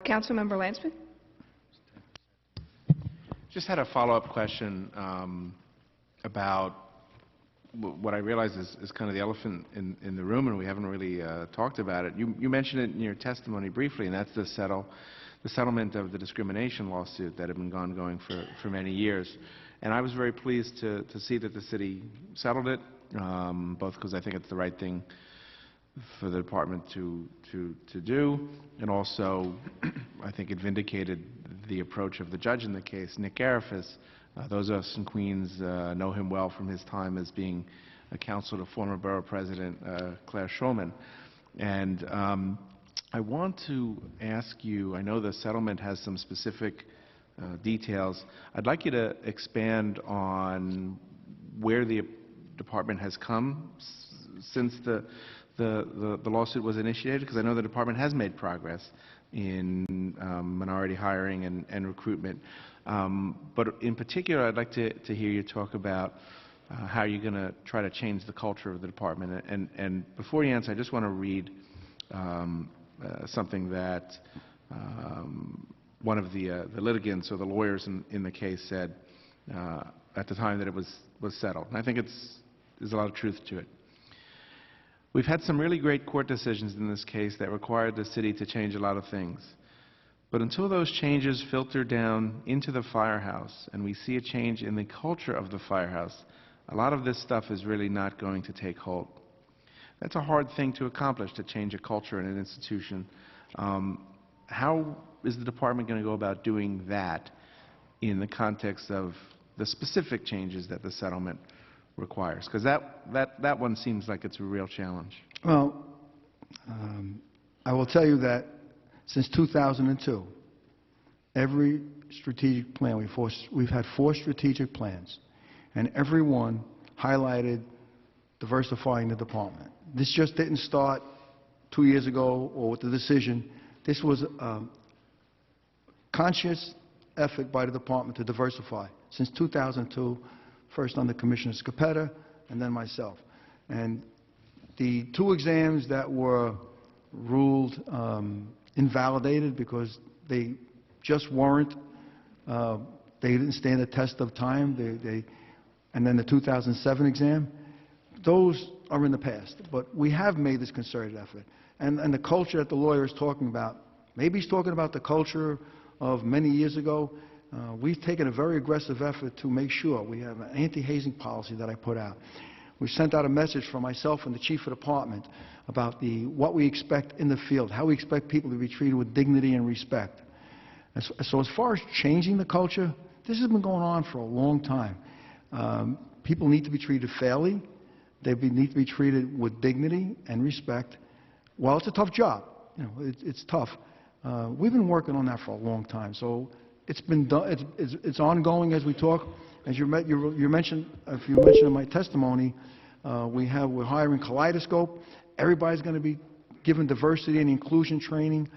Councilmember Lancman. Just had a follow-up question about what I realize is kind of the elephant in the room, and we haven't really talked about it. You mentioned it in your testimony briefly, and that's the settlement of the discrimination lawsuit that had been ongoing for many years. And I was very pleased to see that the city settled it, both because I think it's the right thing for the department to do, and also I think it vindicated the approach of the judge in the case, Nick Garifas. Those of us in Queens know him well from his time as being a counsel to former borough president Claire Schulman. And I want to ask you, I know the settlement has some specific details. I'd like you to expand on where the department has come since the lawsuit was initiated, because I know the department has made progress in minority hiring and recruitment. But in particular, I'd like to hear you talk about how you're going to try to change the culture of the department. And before you answer, I just want to read something that one of the litigants or the lawyers in the case said at the time that it was settled. And I think there's a lot of truth to it. We've had some really great court decisions in this case that required the city to change a lot of things. But until those changes filter down into the firehouse and we see a change in the culture of the firehouse, a lot of this stuff is really not going to take hold. That's a hard thing to accomplish, to change a culture in an institution. How is the department going to go about doing that in the context of the specific changes that the settlement requires? Because that one seems like it's a real challenge. Well, I will tell you that since 2002, every strategic plan, we've had 4 strategic plans, and every one highlighted diversifying the department. This just didn't start 2 years ago or with the decision. This was a conscious effort by the department to diversify since 2002, first under Commissioner Scapetta and then myself. And the 2 exams that were ruled invalidated because they just weren't, they didn't stand the test of time, and then the 2007 exam, those are in the past. But we have made this concerted effort. And the culture that the lawyer is talking about, maybe he's talking about the culture of many years ago. We've taken a very aggressive effort to make sure we have an anti-hazing policy that I put out. We sent out a message from myself and the chief of department about what we expect in the field, how we expect people to be treated with dignity and respect. So as far as changing the culture, this has been going on for a long time. People need to be treated fairly. They need to be treated with dignity and respect. Well, it's a tough job. You know, it's tough. We've been working on that for a long time. So it's been done. It's ongoing as we talk. As you mentioned, if you mentioned in my testimony, we're hiring Kaleidoscope. Everybody's going to be given diversity and inclusion training.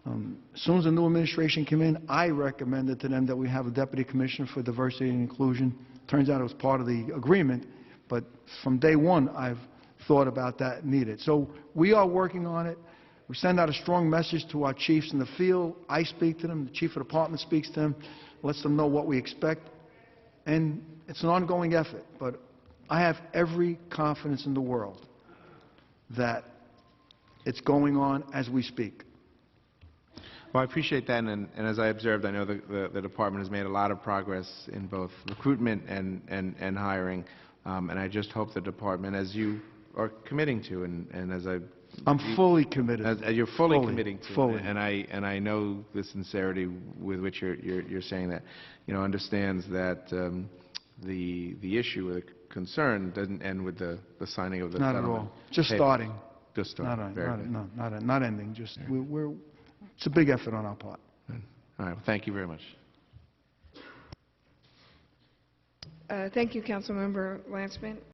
As soon as the new administration came in, I recommended to them that we have a deputy commissioner for diversity and inclusion. Turns out it was part of the agreement, but from day one, I've thought about that needed. So we are working on it. We send out a strong message to our chiefs in the field. I speak to them. The chief of department speaks to them, lets them know what we expect. And it's an ongoing effort, but I have every confidence in the world that it's going on as we speak. Well, I appreciate that, and as I observed, I know the department has made a lot of progress in both recruitment and hiring, and I just hope the department, as you are committing to, and as I'm fully committed. As you're fully committing to, fully. And I know the sincerity with which you're saying that, understands that the issue or the concern doesn't end with the signing of the settlement. Not at all. Just starting. Just starting. Not ending. Just it's a big effort on our part. All right. Well, thank you very much. Thank you, Councilmember Lancman.